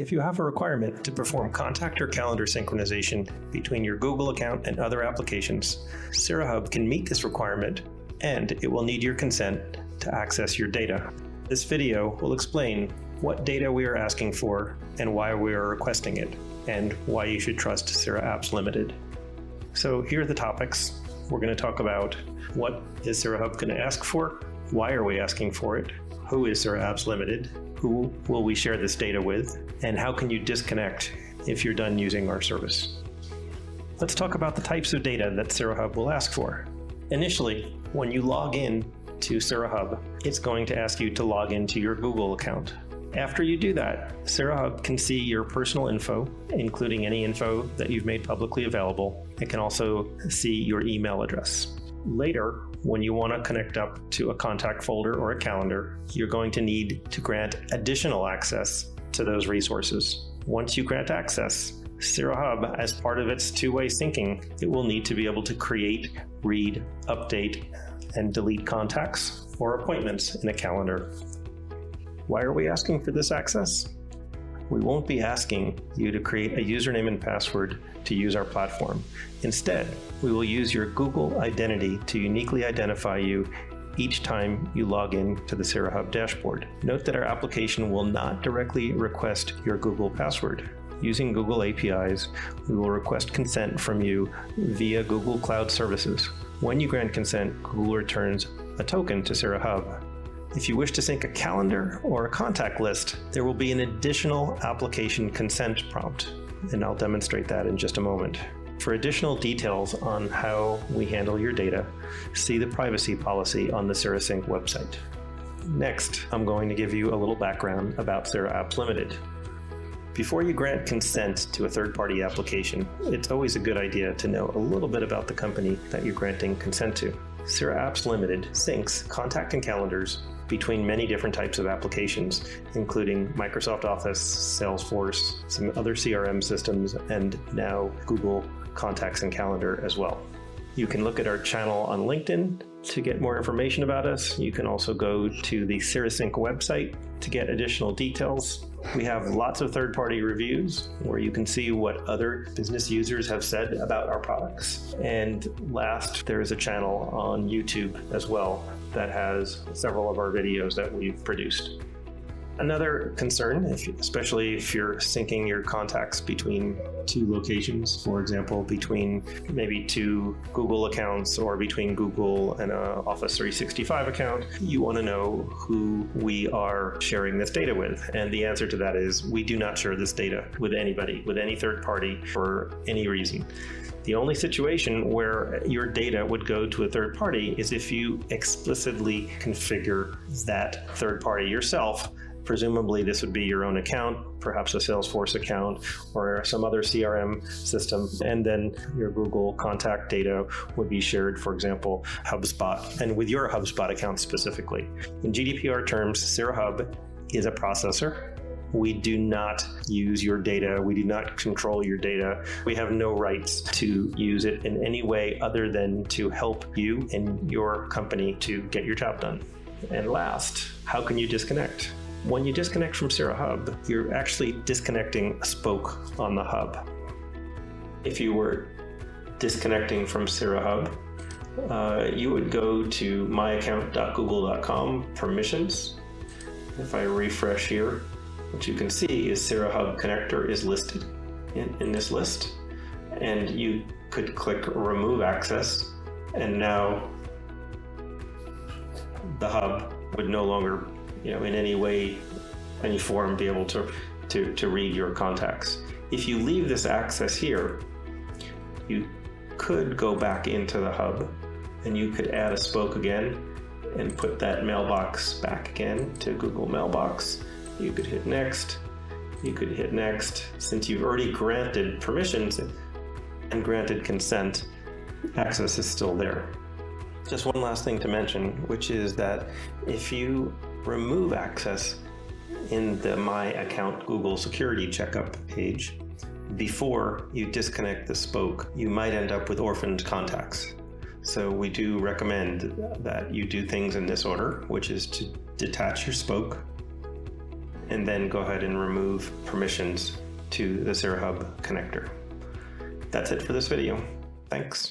If you have a requirement to perform contact or calendar synchronization between your Google account and other applications, CiraHub can meet this requirement, and it will need your consent to access your data. This video will explain what data we are asking for and why we are requesting it, and why you should trust CiraHub Limited. So here are the topics. We're going to talk about what is CiraHub going to ask for, why are we asking for it, who is CiraHub Limited, who will we share this data with, and how can you disconnect if you're done using our service. Let's talk about the types of data that CiraHub will ask for. Initially, when you log in to CiraHub, it's going to ask you to log into your Google account. After you do that, CiraHub can see your personal info, including any info that you've made publicly available. It can also see your email address. Later, when you want to connect up to a contact folder or a calendar, you're going to need to grant additional access to those resources. Once you grant access, CiraHub, as part of its two-way syncing, it will need to be able to create, read, update, and delete contacts or appointments in a calendar. Why are we asking for this access? We won't be asking you to create a username and password to use our platform. Instead, we will use your Google identity to uniquely identify you each time you log in to the CiraHub dashboard. Note that our application will not directly request your Google password. Using Google APIs, we will request consent from you via Google Cloud Services. When you grant consent, Google returns a token to CiraHub. If you wish to sync a calendar or a contact list, there will be an additional application consent prompt, and I'll demonstrate that in just a moment. For additional details on how we handle your data, see the privacy policy on the CiraSync website. Next, I'm going to give you a little background about CiraHub Limited. Before you grant consent to a third-party application, it's always a good idea to know a little bit about the company that you're granting consent to. CiraHub Limited syncs contact and calendars between many different types of applications, including Microsoft Office, Salesforce, some other CRM systems, and now Google Contacts and Calendar as well. You can look at our channel on LinkedIn to get more information about us. You can also go to the CiraSync website to get additional details. We have lots of third-party reviews where you can see what other business users have said about our products. And last, there is a channel on YouTube as well that has several of our videos that we've produced. Another concern, especially if you're syncing your contacts between two locations, for example, between maybe two Google accounts or between Google and an Office 365 account, you want to know who we are sharing this data with. And the answer to that is we do not share this data with anybody, with any third party for any reason. The only situation where your data would go to a third party is if you explicitly configure that third party yourself. Presumably this would be your own account, perhaps a Salesforce account or some other CRM system, and then your Google contact data would be shared, for example, HubSpot, and with your HubSpot account specifically. In GDPR terms, CiraHub is a processor. We do not use your data. We do not control your data. We have no rights to use it in any way other than to help you and your company to get your job done. And last, how can you disconnect? When you disconnect from CiraHub, you're actually disconnecting a spoke on the hub. If you were disconnecting from CiraHub, you would go to myaccount.google.com permissions. If I refresh here, what you can see is CiraHub connector is listed in this list, and you could click remove access, and now the hub would no longer, in any way, any form, be able to read your contacts. If you leave this access here, you could go back into the hub and you could add a spoke again and put that mailbox back again to Google Mailbox. You could hit next. You could hit next. Since you've already granted permissions and granted consent, access is still there. Just one last thing to mention, which is that if you remove access in the My Account Google Security Checkup page, before you disconnect the spoke, you might end up with orphaned contacts. So we do recommend that you do things in this order, which is to detach your spoke and then go ahead and remove permissions to the CiraHub connector. That's it for this video. Thanks.